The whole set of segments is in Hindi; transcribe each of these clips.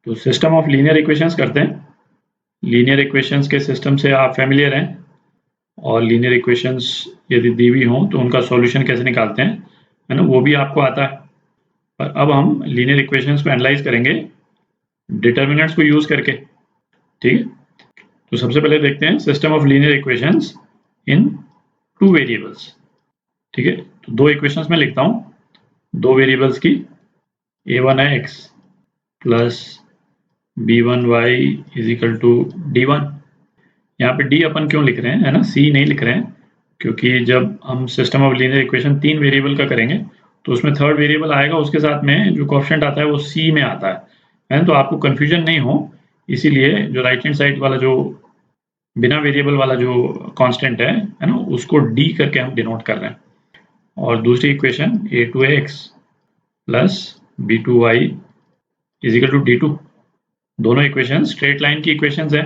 तो सिस्टम ऑफ लीनियर इक्वेशंस करते हैं। लीनियर इक्वेशंस के सिस्टम से आप फेमिलियर हैं, और लीनियर इक्वेशंस यदि दी हुई हों तो उनका सॉल्यूशन कैसे निकालते हैं, है ना, वो भी आपको आता है। पर अब हम लीनियर इक्वेशंस को एनालाइज करेंगे डिटर्मिनेंट्स को यूज करके। ठीक है, तो सबसे पहले देखते हैं system of linear equations in two variables. ठीक है, तो दो इक्वेशंस में लिखता हूँ, दो वेरिएबल्स की, a1 है x plus b1 y is equal to d1। यहाँ पे d अपन क्यों लिख रहे हैं, है ना, c नहीं लिख रहे हैं, क्योंकि जब हम सिस्टम ऑफ लीनियर इक्वेशन तीन वेरिएबल का करेंगे तो उसमें थर्ड वेरिएबल आएगा, उसके साथ में जो कोएफिशिएंट आता है वो c में आता है, तो आपको कंफ्यूजन नहीं हो, इसीलिए जो राइट हैंड साइड वाला जो बिना वेरिएबल वाला जो कांस्टेंट है ना, उसको d करके हम डिनोट कर रहे हैं। और दूसरी equation a2x plus b2y is equal to d2। दोनों इक्वेशन स्ट्रेट लाइन की इक्वेशंस है।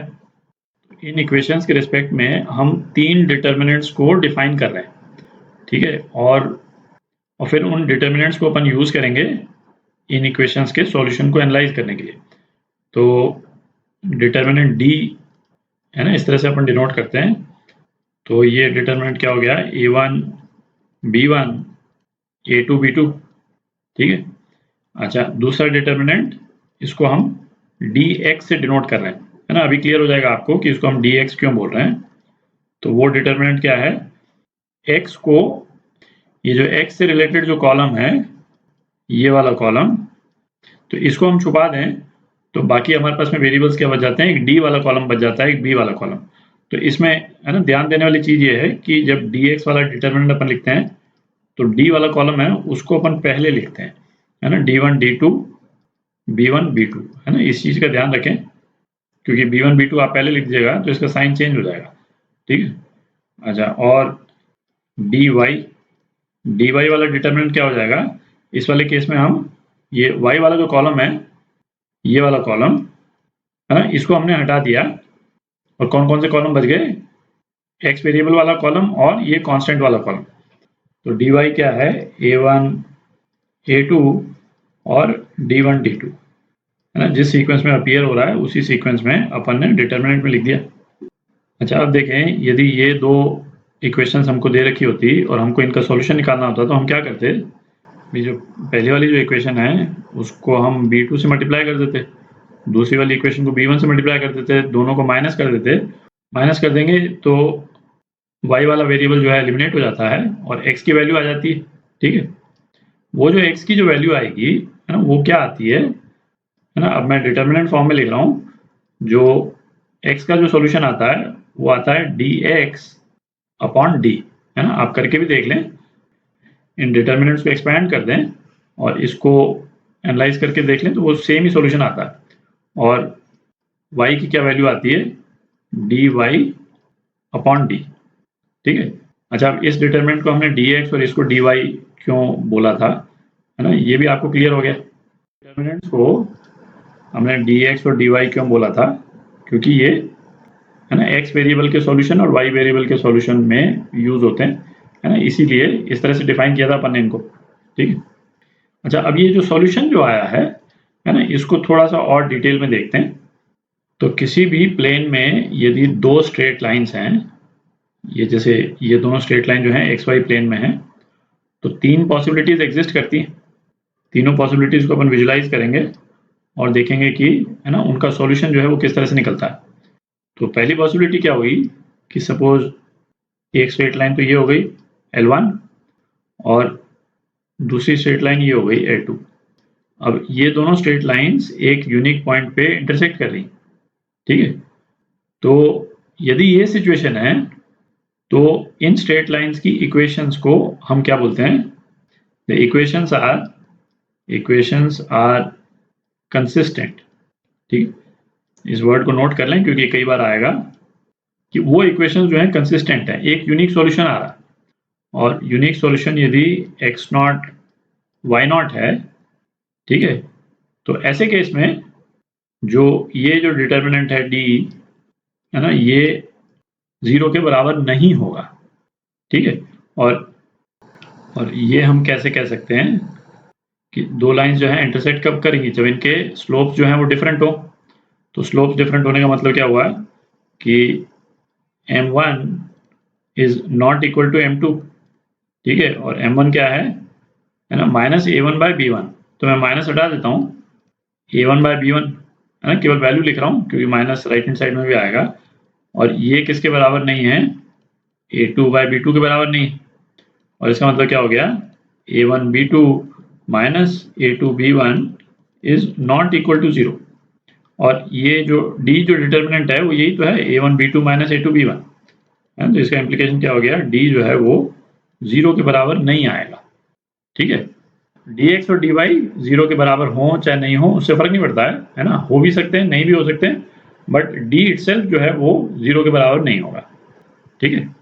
इन इक्वेशंस के रिस्पेक्ट में हम तीन डिटर्मिनेंट्स को डिफाइन कर रहे हैं। ठीक है, और फिर उन डिटर्मिनेंट्स को अपन यूज करेंगे इन इक्वेशंस के सॉल्यूशन को एनालाइज करने के लिए। तो डिटर्मिनेंट d है ना, इस तरह से अपन डिनोट करते हैं। तो ये डिटर्मिनेंट क्या हो गया, a1 b1 a2 b2। ठीक है, अच्छा, दूसरा डिटर्मिनेंट, इसको हम dx से डिनोट कर रहे हैं, है ना। अभी क्लियर हो जाएगा आपको कि इसको हम dx क्यों बोल रहे हैं। तो वो डिटर्मिनेंट क्या है, x को, ये जो x से रिलेटेड जो कॉलम है, ये वाला कॉलम, तो इसको हम छुपा दें तो बाकी हमारे पास में वेरिएबल्स क्या बच जाते हैं, एक d वाला कॉलम बच जाता है, एक b वाला कॉलम। तो इसमें, है ना, ध्यान देने वाली चीज ये है कि जब dx वाला डिटर्मिनेंट अपन लिखते हैं तो d वाला कॉलम है उसको अपन पहले लिखते हैं, है ना, d1 d2 b1 b2, है ना, इस चीज का ध्यान रखें, क्योंकि b1 b2 आप पहले लिख दीजिएगा तो इसका साइन चेंज हो जाएगा। ठीक है, अच्छा, और dy वाला डिटर्मिनेंट क्या हो जाएगा, इस वाले केस में हम ये y वाला जो कॉलम है, ये वाला कॉलम, है ना, इसको हमने हटा दिया, और कौन कौन से कॉलम बच गए, x वेरिएबल वाला कॉलम और ये कांस्टेंट वाला कॉलम। तो dy क्या है, a1 a2 और d1 d2, है ना, जिस सीक्वेंस में अपीयर हो रहा है उसी सीक्वेंस में अपन ने डिटर्मिनेंट में लिख दिया। अच्छा, अब देखें, यदि ये दो इक्वेशंस हमको दे रखी होती और हमको इनका सॉल्यूशन निकालना होता तो हम क्या करते, ये जो पहली वाली जो इक्वेशन है उसको हम b2 से मल्टीप्लाई कर देते, दूसरी वाली इक्वेशन को b1 से मल्टीप्लाई कर देते, दोनों को माइनस कर देते। माइनस कर देंगे तो y वाला वेरिएबल जो है एलिमिनेट हो जाता है और x की वैल्यू आ जाती है। ठीक है, वो जो x की जो वैल्यू आएगी, है ना, वो क्या आती है ना, अब मैं डिटर्मिनेंट फॉर्म में लिख रहा हूँ, जो x का जो सॉल्यूशन आता है वो आता है dx अपॉन d, है ना। आप करके भी देख लें, इन डिटर्मिनेंट्स को एक्सपैंड कर दें और इसको एनालाइज करके देख लें तो वो सेम ही सॉल्यूशन आता है। और y की क्या वैल्यू आती है, dy अपॉन d। ठीक है, अच्छा, अब इस डिटर्मिनेंट को हमने dx और इसको dy क्यों बोला था, है ना, ये भी आपको क्लियर हो गया। डिटर्मिनेंट्स को हमने dx और dy क्यों बोला था, क्योंकि ये, है ना, x वेरिएबल के सॉल्यूशन और y वेरिएबल के सॉल्यूशन में यूज होते हैं, है ना, इसीलिए इस तरह से डिफाइन किया था अपन ने इनको। ठीक है, अच्छा, अब ये जो सॉल्यूशन जो आया है ना, इसको थोड़ा सा और डिटेल में देखते हैं। तो किसी भी प्लेन में यदि दो स्ट्रेट लाइंस हैं, ये जैसे ये दोनों स्ट्रेट लाइन जो है एक्स वाई प्लेन में है, तो तीन पॉसिबिलिटीज एग्जिस्ट करती हैं। तीनों पॉसिबिलिटीज को अपन विजुलाइज करेंगे और देखेंगे कि, है ना, उनका सॉल्यूशन जो है वो किस तरह से निकलता है। तो पहली पॉसिबिलिटी क्या हुई कि सपोज एक स्ट्रेट लाइन तो ये हो गई L1 और दूसरी स्ट्रेट लाइन ये हो गई L2। अब ये दोनों स्ट्रेट लाइंस एक यूनिक पॉइंट पे इंटरसेक्ट कर रही। ठीक है, तो यदि ये सिचुएशन है तो इन स्ट्रेट लाइंस की इक्वेशंस को हम क्या बोलते हैं, द इक्वेशंस आर कंसिस्टेंट। ठीक, इस वर्ड को नोट कर लें क्योंकि कई बार आएगा कि वो इक्वेशंस जो है कंसिस्टेंट है, एक यूनिक सॉल्यूशन आ रहा है, और यूनिक सॉल्यूशन यदि x नॉट y नॉट है, ठीक है, तो ऐसे केस में जो ये जो डिटर्मिनेंट है d, है ना, ये 0 के बराबर नहीं होगा। ठीक है, और ये हम कैसे कह सकते हैं कि दो लाइंस जो है इंटरसेक्ट कब करेंगी, जब इनके स्लोप जो है वो डिफरेंट हो। तो स्लोप डिफरेंट होने का मतलब क्या हुआ कि m1 is not equal to m2, ठीक है, और m1 क्या है ना, माइनस a1 बाय b1। तो मैं माइनस हटा देता हूँ, a1 बाय b1 है ना, केवल वैल्यू लिख रहा हूँ क्योंकि माइनस राइट हैंड साइड में भी आएगा। और ये किसके बराबर नहीं है, a2 बाय b2 के बराबर नहीं। और इसका मतलब क्या हो गया, a1 b2 minus a2 b1 is not equal to 0। और ये जो d जो डिटर्मिनेंट है वो यही तो है, a1 b2 minus a2 b1 है। तो इसका इम्प्लीकेशन क्या हो गया, d जो है वो 0 के बराबर नहीं आएगा, ठीक है। dx और dy 0 के बराबर हो चाहे नहीं हो उससे फर्क नहीं पड़ता है ना, हो भी सकते हैं नहीं भी हो सकते हैं, बट d इटसेल्फ जो है वो 0 के बराबर नहीं होगा, ठीक है।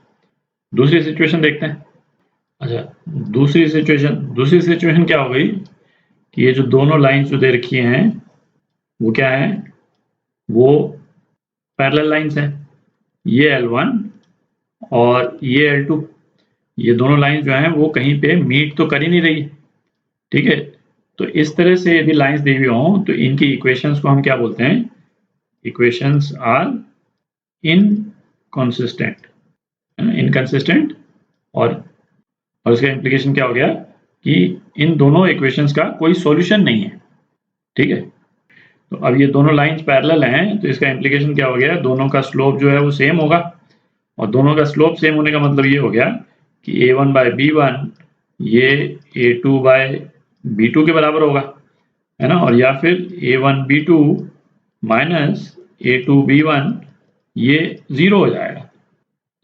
दूसरी सिचुएशन देखते हैं। अच्छा, दूसरी सिचुएशन क्या हो गई कि ये जो दोनों लाइन्स जो दे रखी हैं वो क्या है, वो पैरेलल लाइन्स हैं। ये L1 और ये L2, ये दोनों लाइन्स जो हैं वो कहीं पे मीट तो कर ही नहीं रही, ठीक है। तो इस तरह से यदि लाइन्स दी हुई हों तो इनकी इक्वेशंस को हम क्या बोलते हैं, इक्वेशंस आर इनकंसिस्टेंट, है ना, इनकंसिस्टेंट। और इसका इम्प्लीकेशन क्या हो गया कि इन दोनों इक्वेशंस का कोई सॉल्यूशन नहीं है, ठीक है। तो अब ये दोनों लाइन्स पैरेलल हैं तो इसका इम्प्लीकेशन क्या हो गया, दोनों का स्लोप जो है वो सेम होगा। और दोनों का स्लोप सेम होने का मतलब ये हो गया कि a1 बाय b1 ये a2 बाय b2 के बराबर होगा, है ना। और या फिर a1 b2 minus a2 b1 ये 0 हो जाएगा,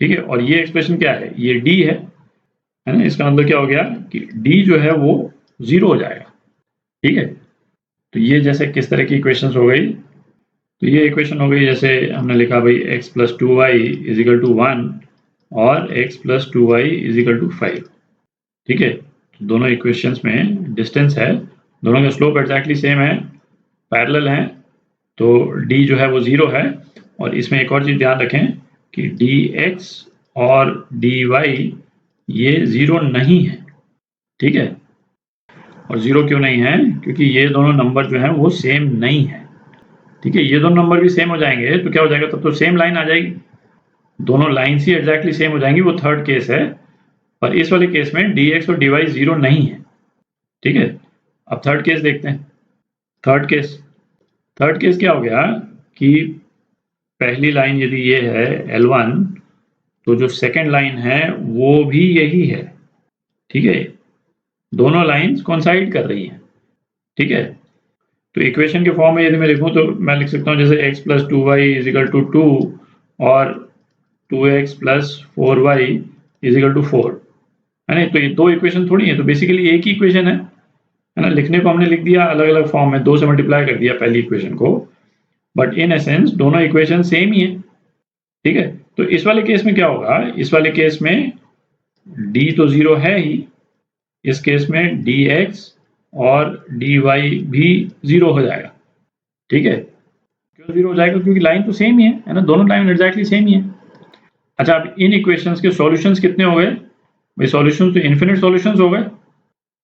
ठीक है। और ये एक्सप्रेशन क्या है, ये d है ना। इसका मतलब क्या हो गया कि d जो है वो 0 हो जाएगा, ठीक है। तो ये जैसे किस तरह की इक्वेशंस हो गई, तो ये इक्वेशन हो गई जैसे हमने लिखा भाई x plus 2y is equal to 1 और x plus 2y is equal to 5, ठीक है। तो दोनों इक्वेशंस में डिस्टेंस है, दोनों का स्लोप एग्जैक्टली सेम है, पैरेलल हैं, तो d जो है वो 0 है। और इसमें एक और चीज़ ध्यान रखें कि dx और dy ये 0 नहीं है, ठीक है। और 0 क्यों नहीं है, क्योंकि ये दोनों नंबर जो हैं वो सेम नहीं है, ठीक है। ये दोनों नंबर भी सेम हो जाएंगे तो क्या हो जाएगा, तब तो सेम लाइन आ जाएगी, दोनों लाइन्स ही एग्जैक्टली सेम हो जाएंगी, वो थर्ड केस है। पर इस वाले केस में dx और dy 0 नहीं है, ठीक है। अब थर्ड केस देखते हैं। थर्ड केस क्या हो गया कि पहली लाइन यदि ये है L1 तो जो सेकंड लाइन है वो भी यही है, ठीक है। दोनों लाइन्स कोइंसाइड कर रही हैं, ठीक है। तो इक्वेशन के फॉर्म में यदि मैं लिखूं तो मैं लिख सकता हूं जैसे x plus 2y is equal to 2 और 2x plus 4y is equal to 4, है ना। तो ये दो इक्वेशन थोड़ी है, तो बेसिकली एक ही इक्वेशन है ना। लिखने को हमने लिख दिया अलग अलग फॉर्म में, 2 से मल्टीप्लाई कर दिया पहली इक्वेशन को, बट इन एसेंस दोनों इक्वेशन सेम ही है, ठीक है। तो इस वाले केस में क्या होगा, इस वाले केस में d तो 0 है ही, इस केस में dx और dy भी 0 हो जाएगा, ठीक है। क्यों 0 हो जाएगा, क्योंकि लाइन तो सेम ही है ना, दोनों लाइन एग्जैक्टली सेम ही है। अच्छा, अब इन इक्वेशंस के सॉल्यूशंस कितने हो गए भाई, सॉल्यूशंस तो इन्फिनिट सॉल्यूशंस हो गए,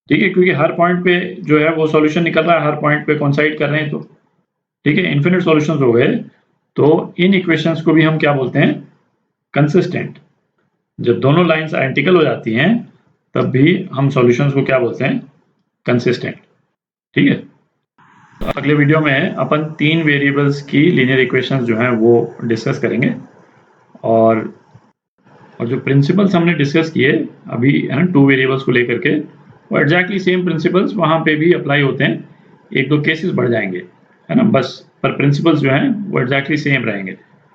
ठीक है, क्योंकि हर पॉइंट पे जो है वो सॉल्यूशन निकल रहा है, हर पॉइंट पे कोइंसाइड कर रहे हैं, तो ठीक है, इन्फिनिट सॉल्यूशंस हो गए। तो इन इक्वेशंस को भी हम क्या बोलते हैं, कंसिस्टेंट। जब दोनों लाइंस आइडेंटिकल हो जाती हैं तब भी हम सॉल्यूशंस को क्या बोलते हैं, कंसिस्टेंट, ठीक है। तो अगले वीडियो में अपन 3 वेरिएबल्स की लीनियर इक्वेशंस जो हैं वो डिस्कस करेंगे, और जो प्रिंसिपल्स हमने डिस्कस किए अभी है ना 2 वेरिएबल्स को लेकर के, वो एग्जैक्टली सेम प्रिंसिपल्स वहाँ पे भी अप्लाई होते हैं, एक दो केसेस बढ़ जाएंगे, है ना बस, पर प्रिंसिपल्स जो हैं वो एग्जैक्टली सेम रहेंगे।